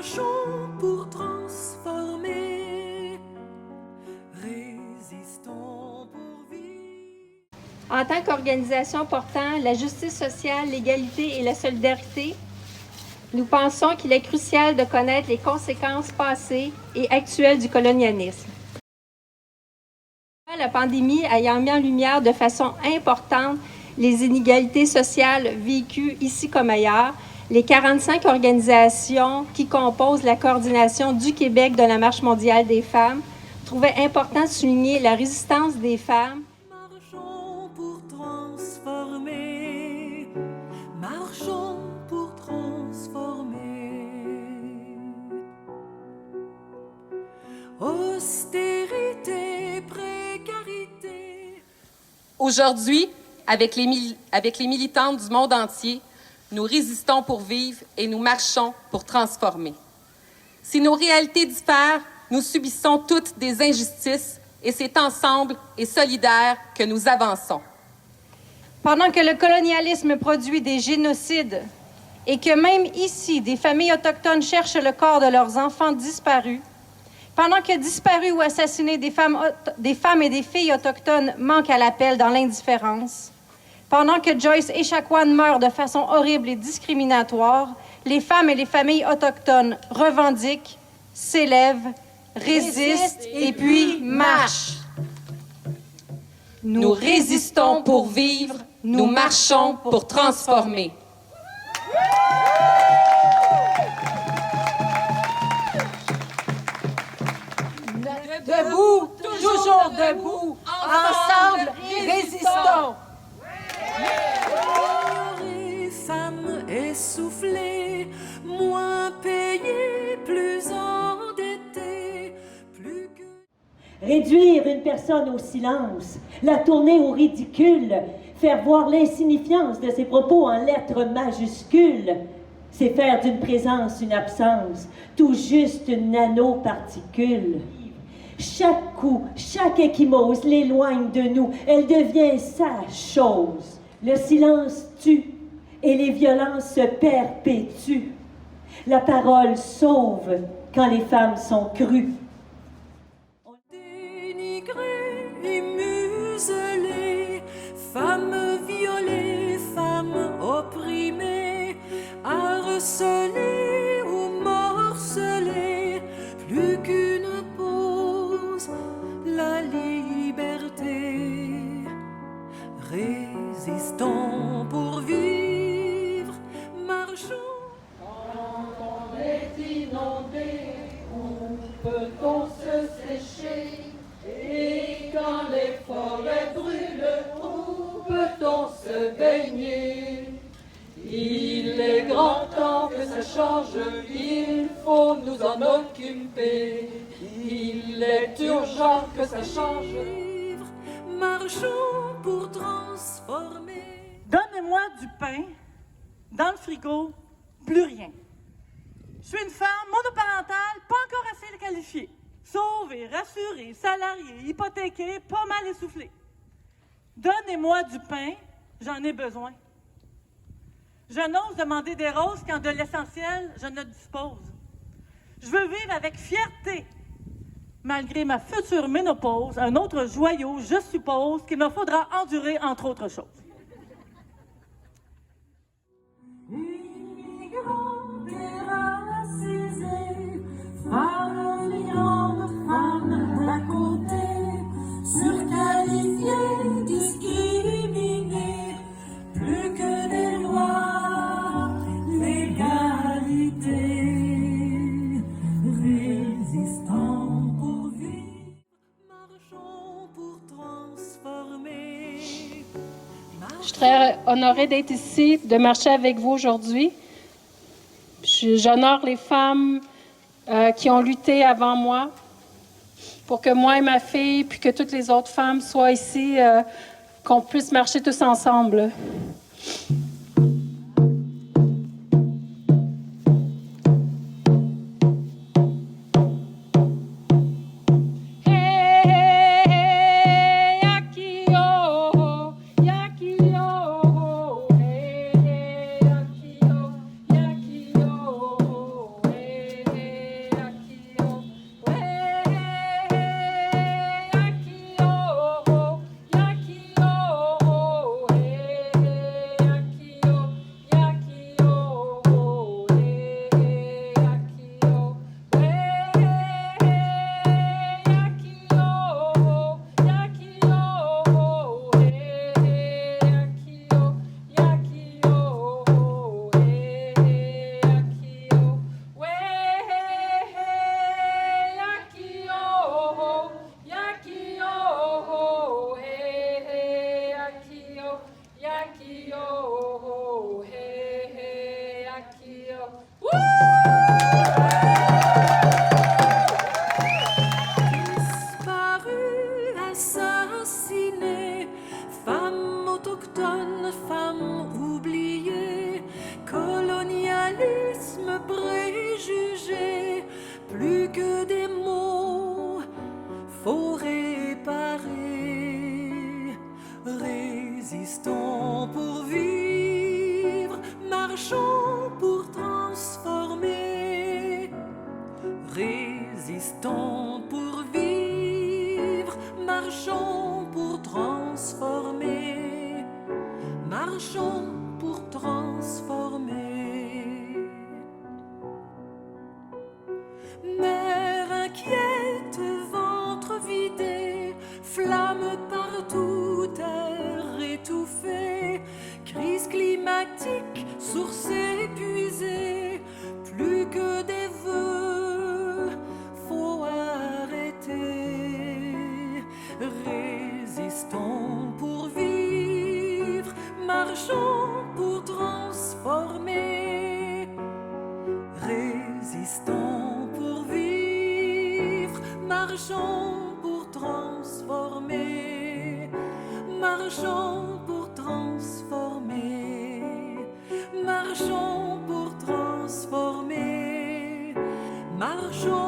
Marchons pour transformer, résistons pour vivre. En tant qu'organisation portant la justice sociale, l'égalité et la solidarité, nous pensons qu'il est crucial de connaître les conséquences passées et actuelles du colonialisme. La pandémie ayant mis en lumière de façon importante les inégalités sociales vécues ici comme ailleurs, les 45 organisations qui composent la coordination du Québec de la Marche mondiale des femmes trouvaient important de souligner la résistance des femmes. Marchons pour transformer, marchons pour transformer. Austérité, précarité. Aujourd'hui, avec les militantes du monde entier, nous résistons pour vivre et nous marchons pour transformer. Si nos réalités diffèrent, nous subissons toutes des injustices et c'est ensemble et solidaires que nous avançons. Pendant que le colonialisme produit des génocides et que même ici, des familles autochtones cherchent le corps de leurs enfants disparus, pendant que disparus ou assassinés, des femmes et des filles autochtones manquent à l'appel dans l'indifférence, pendant que Joyce Echaquan meurt de façon horrible et discriminatoire, les femmes et les familles autochtones revendiquent, s'élèvent, résistent et puis marchent. Nous résistons pour vivre, nous marchons pour transformer. Debout, toujours debout, ensemble, résistons. Femmes essoufflées, moins payées, plus endettées, plus que... Réduire une personne au silence, la tourner au ridicule, faire voir l'insignifiance de ses propos en lettres majuscules, c'est faire d'une présence une absence, tout juste une nanoparticule. Chaque coup, chaque échymose l'éloigne de nous, elle devient sa chose. Le silence tue et les violences se perpétuent. La parole sauve quand les femmes sont crues. Dénigrées et muselées, femmes violées, femmes opprimées, harcelées ou morcelées, plus qu'une pause, la liberté. Résistons pour vivre, marchons. Quand on est inondé, où peut-on se sécher? Et quand les forêts brûlent, où peut-on se baigner? Il est grand temps que ça change, il faut nous en occuper. Il est urgent que ça change. Marchons pour transformer. Donnez-moi du pain, dans le frigo, plus rien. Je suis une femme monoparentale, pas encore assez qualifiée. Sauvée, rassurée, salariée, hypothéquée, pas mal essoufflée. Donnez-moi du pain, j'en ai besoin. Je n'ose demander des roses quand de l'essentiel, je ne dispose. Je veux vivre avec fierté. Malgré ma future ménopause, un autre joyau, je suppose qu'il me faudra endurer entre autres choses. Immigrants déracisés, femmes migrantes, femmes d'à côté, surqualifiées, discriminées, plus que des lois, l'égalité. Résistons pour vivre, marchons pour transformer. Je suis très honorée d'être ici, de marcher avec vous aujourd'hui. J'honore les femmes qui ont lutté avant moi pour que moi et ma fille, puis que toutes les autres femmes soient ici, qu'on puisse marcher tous ensemble. marchons pour transformer, résistons pour vivre, marchons pour transformer, marchons pour transformer. Mer inquiète, ventre vidé, flamme partout, terre étouffée, crise climatique, source épuisée, plus que des vœux, faut arrêter. Résistons pour vivre, marchons pour transformer. Résistons pour vivre, marchons pour transformer. Marchons pour transformer. Marchons pour transformer. Marchons